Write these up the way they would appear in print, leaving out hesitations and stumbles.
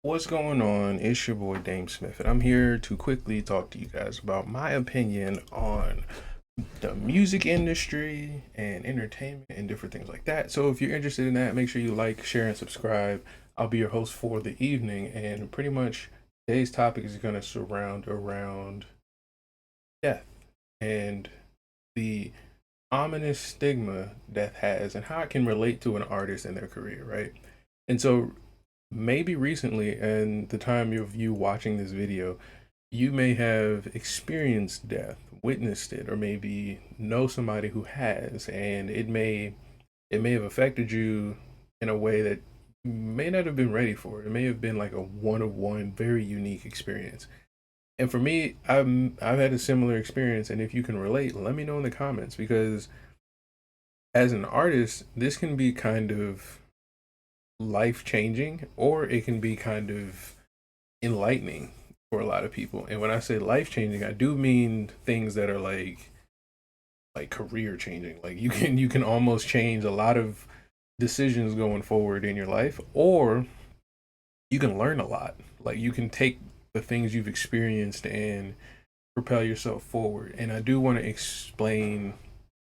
What's going on? It's your boy DameSmiff, and I'm here to quickly talk to you guys about my opinion on the music industry and entertainment and different things like that. So if you're interested in that, make sure you like, share, and subscribe. I'll be your host for the evening, and pretty much today's topic is going to surround around death and the ominous stigma death has and how it can relate to an artist and their career, right? And so maybe recently, and the time of you watching this video, you may have experienced death, witnessed it, or maybe know somebody who has, and it may have affected you in a way that you may not have been ready for. It may have been like a one of one, very unique experience. And for me, I've had a similar experience, and if you can relate, let me know in the comments because as an artist, this can be kind of life changing, or it can be kind of enlightening for a lot of people. And when I say life changing, I do mean things that are like career changing. Like you can almost change a lot of decisions going forward in your life, or you can learn a lot. Like you can take the things you've experienced and propel yourself forward. And I do want to explain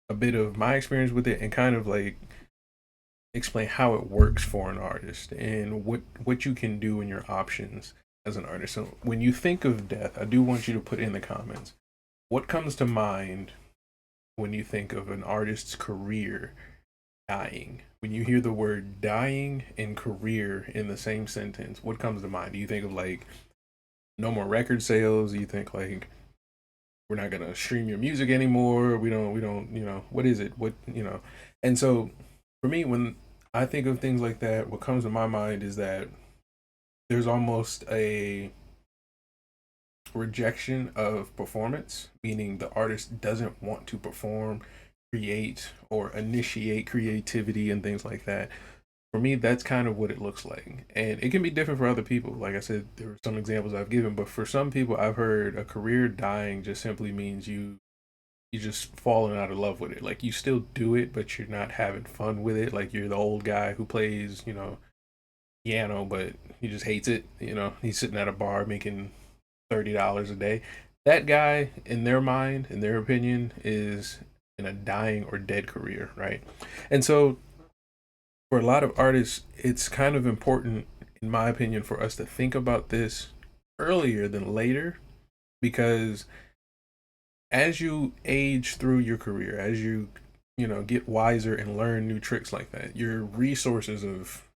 a bit of my experience with it and kind of like explain how it works for an artist and what you can do and your options as an artist. So when you think of death, I do want you to put in the comments what comes to mind when you think of an artist's career dying. When you hear the word dying and career in the same sentence, what comes to mind? Do you think of like no more record sales? Do you think like we're not gonna stream your music anymore? We don't, what is it? And so for me, when I think of things like that, what comes to my mind is that there's almost a rejection of performance, meaning the artist doesn't want to perform, create, or initiate creativity and things like that. For me, that's kind of what it looks like. And it can be different for other people. Like I said, there were some examples I've given, but for some people, I've heard a career dying just simply means you just falling out of love with it. Like you still do it, but you're not having fun with it. Like you're the old guy who plays, piano, but he just hates it. He's sitting at a bar making $30 a day. That guy, in their mind, in their opinion, is in a dying or dead career, right? And so for a lot of artists, it's kind of important, in my opinion, for us to think about this earlier than later because as you age through your career, as you get wiser and learn new tricks like that, your resources of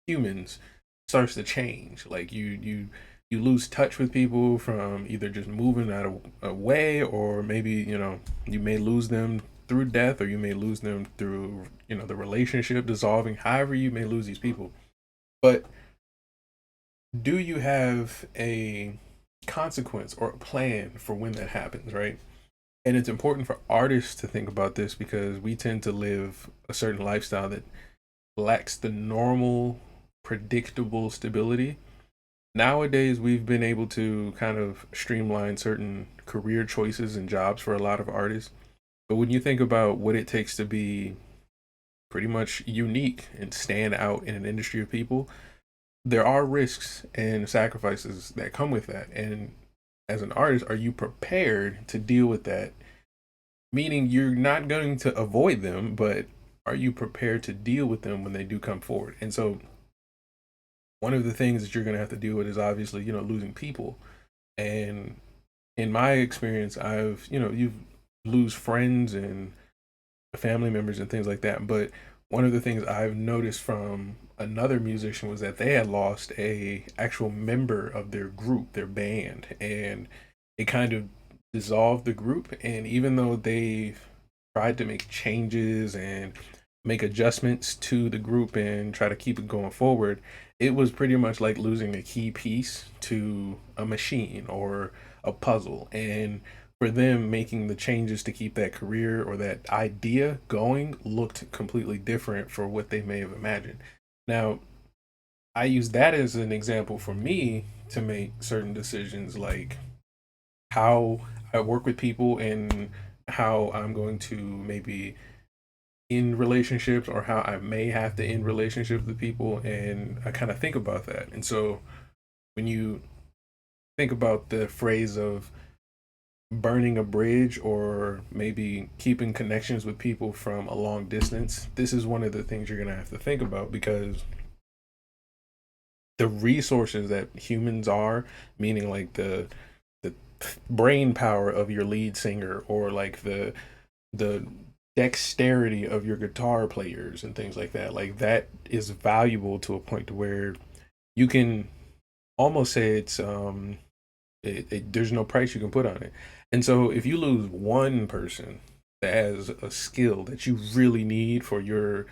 humans starts to change. Like you lose touch with people from either just moving out of away, or maybe you may lose them through death, or you may lose them through the relationship dissolving. However, you may lose these people, but do you have a consequence or a plan for when that happens, right? And it's important for artists to think about this because we tend to live a certain lifestyle that lacks the normal, predictable stability. Nowadays, we've been able to kind of streamline certain career choices and jobs for a lot of artists. But when you think about what it takes to be pretty much unique and stand out in an industry of people, there are risks and sacrifices that come with that. And as an artist, are you prepared to deal with that? Meaning you're not going to avoid them, but are you prepared to deal with them when they do come forward? And so one of the things that you're going to have to deal with is obviously, losing people. And in my experience, you lose friends and family members and things like that. But one of the things I've noticed from another musician was that they had lost a actual member of their group, their band, and it kind of dissolved the group. And even though they tried to make changes and make adjustments to the group and try to keep it going forward, it was pretty much like losing a key piece to a machine or a puzzle. And for them, making the changes to keep that career or that idea going looked completely different for what they may have imagined. Now, I use that as an example for me to make certain decisions, like how I work with people and how I'm going to maybe in relationships, or how I may have to end relationships with people, and I kind of think about that. And so when you think about the phrase of burning a bridge or maybe keeping connections with people from a long distance, this is one of the things you're going to have to think about, because the resources that humans are, meaning like the brain power of your lead singer, or like the dexterity of your guitar players and things like that, like that is valuable to a point to where you can almost say it's there's no price you can put on it. And so if you lose one person that has a skill that you really need for your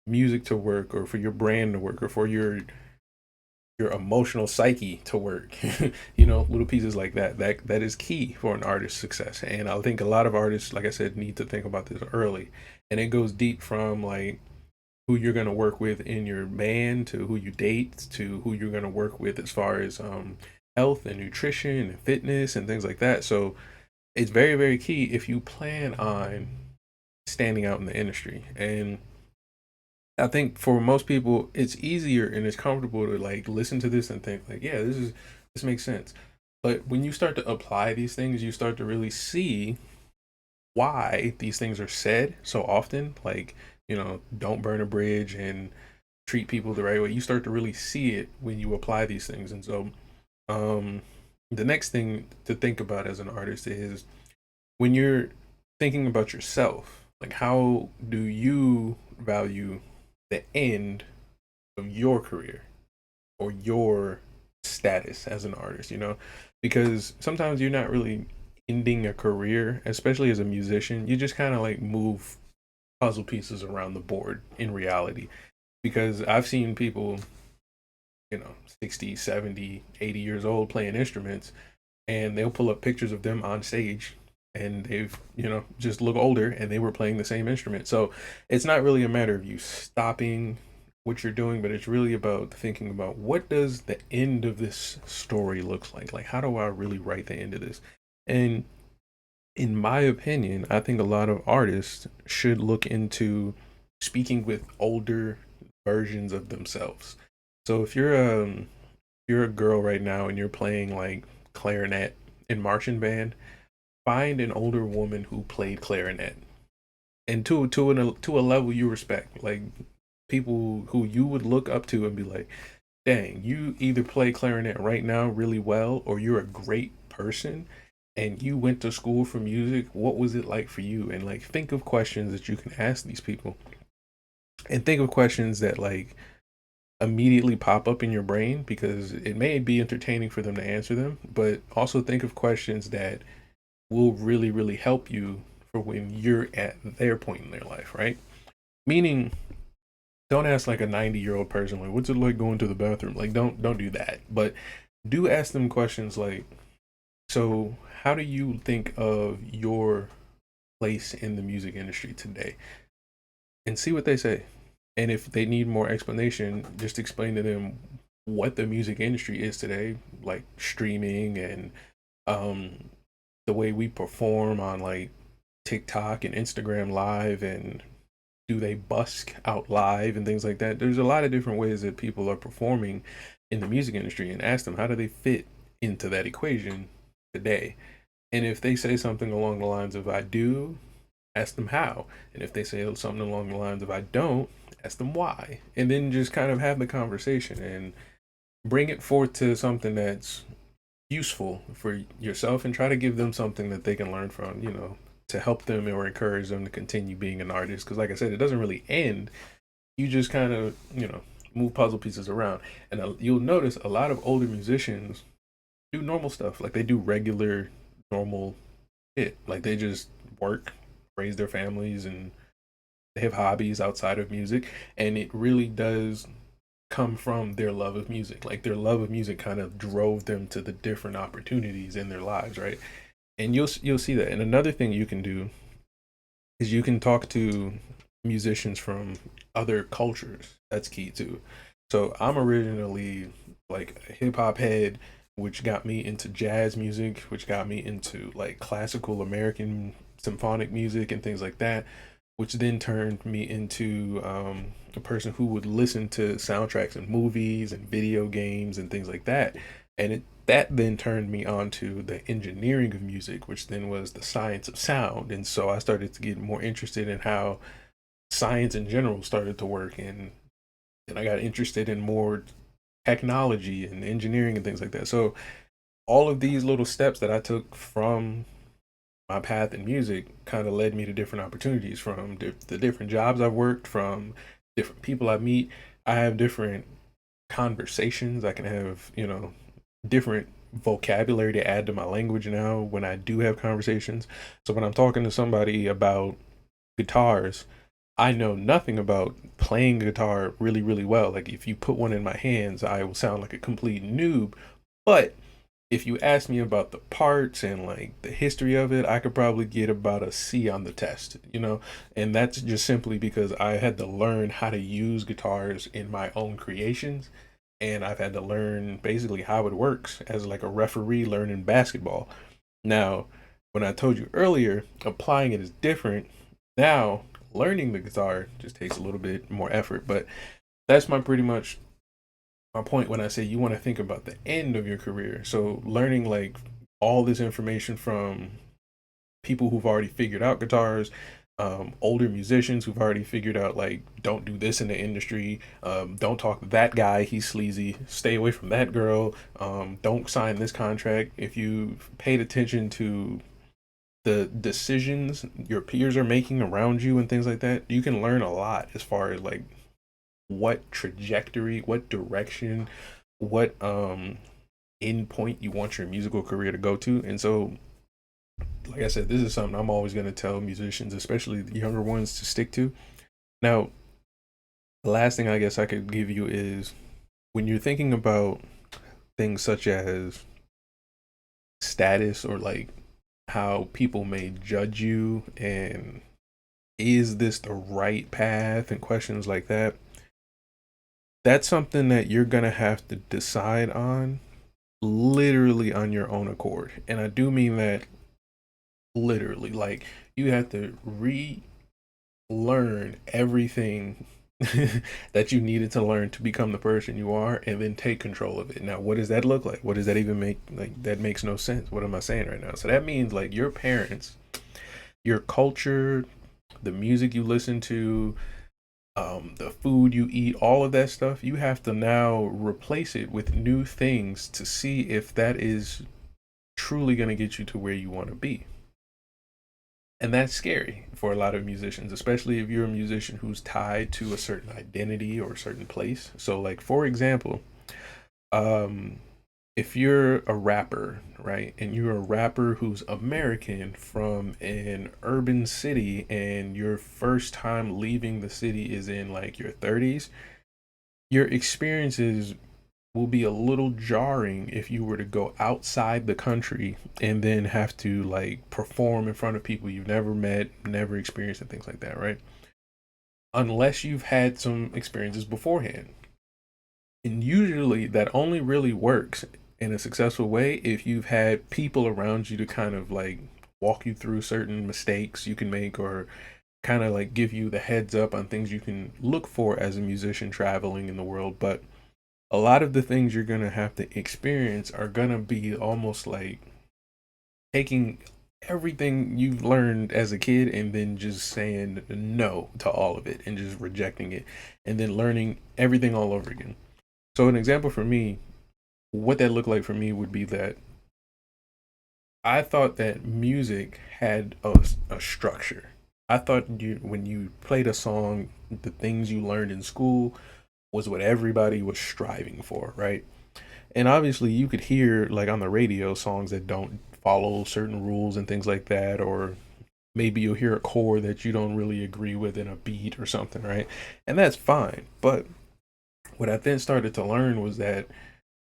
music to work, or for your brand to work, or for your emotional psyche to work, little pieces like that is key for an artist's success. And I think a lot of artists, like I said, need to think about this early. And it goes deep from like who you're going to work with in your band, to who you date, to who you're going to work with as far as health and nutrition and fitness and things like that. So it's very, very key if you plan on standing out in the industry. And I think for most people, it's easier and it's comfortable to like listen to this and think like, yeah, this makes sense. But when you start to apply these things, you start to really see why these things are said so often. Like, don't burn a bridge and treat people the right way. You start to really see it when you apply these things. And so, um, the next thing to think about as an artist is when you're thinking about yourself, like how do you value the end of your career or your status as an artist, because sometimes you're not really ending a career, especially as a musician. You just kind of like move puzzle pieces around the board in reality. Because I've seen people, 60, 70, 80 years old playing instruments, and they'll pull up pictures of them on stage, and they've, just look older, and they were playing the same instrument. So it's not really a matter of you stopping what you're doing, but it's really about thinking about what does the end of this story look like? Like, how do I really write the end of this? And in my opinion, I think a lot of artists should look into speaking with older versions of themselves. So if you're a girl right now and you're playing like clarinet in marching band, find an older woman who played clarinet, and to a level you respect, like people who you would look up to and be like, dang, you either play clarinet right now really well, or you're a great person and you went to school for music. What was it like for you? And like think of questions that you can ask these people, and think of questions that like immediately pop up in your brain, because it may be entertaining for them to answer them, but also think of questions that will really, really help you for when you're at their point in their life, right? Meaning, don't ask like a 90-year-old person like, what's it like going to the bathroom? Like, don't do that. But do ask them questions like, so how do you think of your place in the music industry today? And see what they say. And if they need more explanation, just explain to them what the music industry is today, like streaming and um the way we perform on like TikTok and Instagram live, and do they busk out live and things like that. There's a lot of different ways that people are performing in the music industry, and ask them how do they fit into that equation today. And if they say something along the lines of I do, ask them how. And if they say something along the lines of I don't, ask them why. And then just kind of have the conversation and bring it forth to something that's useful for yourself, and try to give them something that they can learn from, to help them or encourage them to continue being an artist. Because, like I said, it doesn't really end. You just kind of, move puzzle pieces around. And you'll notice a lot of older musicians do normal stuff. Like they do regular, normal shit. Like they just work, raise their families, and they have hobbies outside of music. And it really does come from their love of music. Like their love of music kind of drove them to the different opportunities in their lives, right? And you'll see that. And another thing you can do is you can talk to musicians from other cultures. That's key too. So I'm originally like a hip hop head, which got me into jazz music, which got me into like classical American symphonic music and things like that, which then turned me into a person who would listen to soundtracks and movies and video games and things like that. And that then turned me on to the engineering of music, which then was the science of sound. And so I started to get more interested in how science in general started to work. And I got interested in more technology and engineering and things like that. So all of these little steps that I took from my path in music kind of led me to different opportunities, from the different jobs I've worked, from different people I meet. I have different conversations. I can have, different vocabulary to add to my language now when I do have conversations. So when I'm talking to somebody about guitars, I know nothing about playing guitar really, really well. Like if you put one in my hands, I will sound like a complete noob. But if you ask me about the parts and like the history of it, I could probably get about a C on the test. And that's just simply because I had to learn how to use guitars in my own creations. And I've had to learn basically how it works as like a referee learning basketball. Now, when I told you earlier, applying it is different. Now, learning the guitar just takes a little bit more effort, but that's my pretty much my point when I say you want to think about the end of your career. So learning like all this information from people who've already figured out guitars, older musicians who've already figured out like don't do this in the industry, don't talk to that guy, he's sleazy, stay away from that girl, don't sign this contract. If you paid attention to the decisions your peers are making around you and things like that, you can learn a lot as far as like what trajectory, what direction, what end point you want your musical career to go to. And so, like I said, this is something I'm always going to tell musicians, especially the younger ones, to stick to. Now, the last thing I guess I could give you is when you're thinking about things such as status or like how people may judge you and is this the right path and questions like that, that's something that you're going to have to decide on literally on your own accord. And I do mean that literally. Like, you have to relearn everything that you needed to learn to become the person you are and then take control of it. Now, what does that look like? What does that even make? Like, that makes no sense. What am I saying right now? So that means like your parents, your culture, the music you listen to, the food you eat, all of that stuff, you have to now replace it with new things to see if that is truly going to get you to where you want to be. And that's scary for a lot of musicians, especially if you're a musician who's tied to a certain identity or a certain place. So, like, for example, um, if you're a rapper, right, and you're a rapper who's American from an urban city and your first time leaving the city is in like your 30s, your experiences will be a little jarring if you were to go outside the country and then have to like perform in front of people you've never met, never experienced, and things like that, right? Unless you've had some experiences beforehand. And usually that only really works in a successful way if you've had people around you to kind of like walk you through certain mistakes you can make, or kind of like give you the heads up on things you can look for as a musician traveling in the world. But a lot of the things you're going to have to experience are going to be almost like taking everything you've learned as a kid and then just saying no to all of it and just rejecting it and then learning everything all over again. So, an example for me, what that looked like for me would be that I thought that music had a structure. I thought when you played a song, the things you learned in school was what everybody was striving for, right? And obviously, you could hear like on the radio songs that don't follow certain rules and things like that, or maybe you'll hear a chord that you don't really agree with in a beat or something, right? And that's fine. But what I then started to learn was that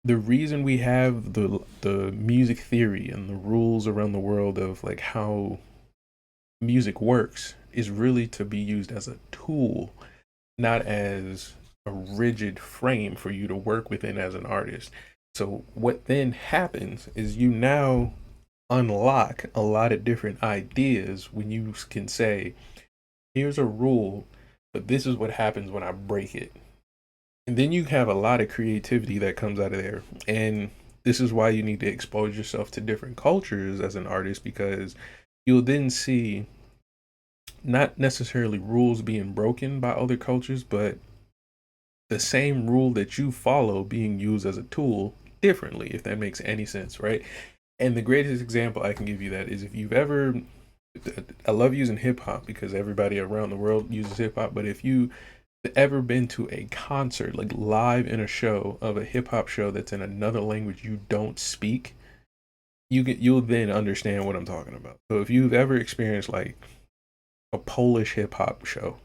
the reason we have the music theory and the rules around the world of like how music works is really to be used as a tool, not as a rigid frame for you to work within as an artist. So what then happens is you now unlock a lot of different ideas when you can say, here's a rule, but this is what happens when I break it. And then you have a lot of creativity that comes out of there. And this is why you need to expose yourself to different cultures as an artist, because you'll then see not necessarily rules being broken by other cultures, but the same rule that you follow being used as a tool differently, if that makes any sense, right? And the greatest example I can give you that is, if you've ever, I love using hip hop because everybody around the world uses hip hop, but if you ever been to a concert, like live in a show of a hip hop show that's in another language you don't speak, you'll then understand what I'm talking about. So if you've ever experienced like a Polish hip hop show,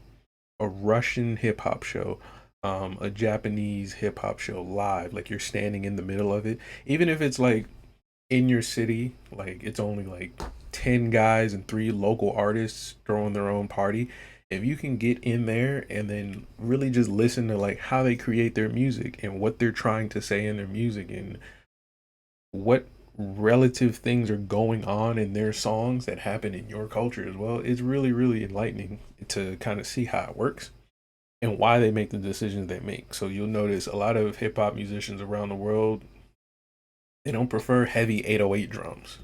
a Russian hip hop show, a Japanese hip hop show live, like you're standing in the middle of it, even if it's like in your city, like it's only like 10 guys and 3 local artists throwing their own party. If you can get in there and then really just listen to like how they create their music and what they're trying to say in their music and what relative things are going on in their songs that happen in your culture as well, it's really, really enlightening to kind of see how it works and why they make the decisions they make. So you'll notice a lot of hip hop musicians around the world, they don't prefer heavy 808 drums.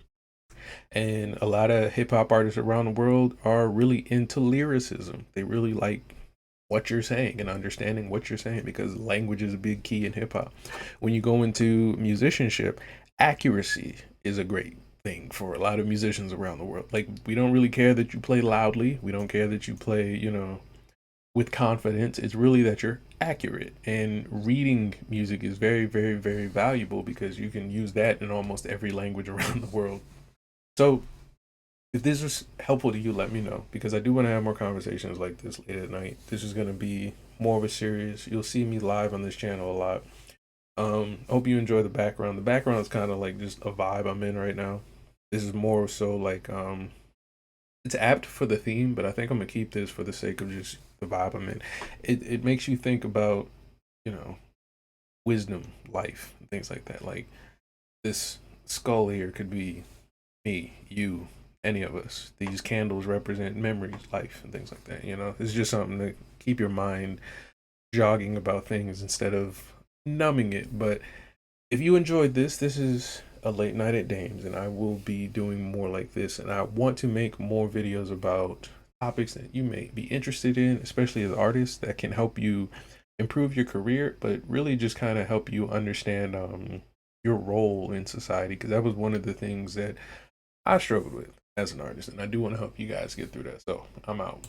And a lot of hip hop artists around the world are really into lyricism. They really like what you're saying and understanding what you're saying, because language is a big key in hip hop. When you go into musicianship, accuracy is a great thing for a lot of musicians around the world. Like, we don't really care that you play loudly. We don't care that you play, with confidence. It's really that you're accurate. And reading music is very, very, very valuable because you can use that in almost every language around the world. So if this was helpful to you, let me know, because I do want to have more conversations like this late at night. This is going to be more of a series. You'll see me live on this channel a lot. Hope you enjoy the background. The background is kind of like just a vibe I'm in right now. This is more so like it's apt for the theme, but I think I'm gonna keep this for the sake of just the vibe I'm in. It makes you think about, you know, wisdom, life, and things like that. Like, this skull here could be me, you, any of us. These candles represent memories, life, and things like that. It's just something to keep your mind jogging about things instead of numbing it. But if you enjoyed this is a late night at Dames, and I will be doing more like this. And I want to make more videos about topics that you may be interested in, especially as artists, that can help you improve your career, but really just kind of help you understand your role in society, because that was one of the things that I struggled with as an artist, and I do want to help you guys get through that. So I'm out.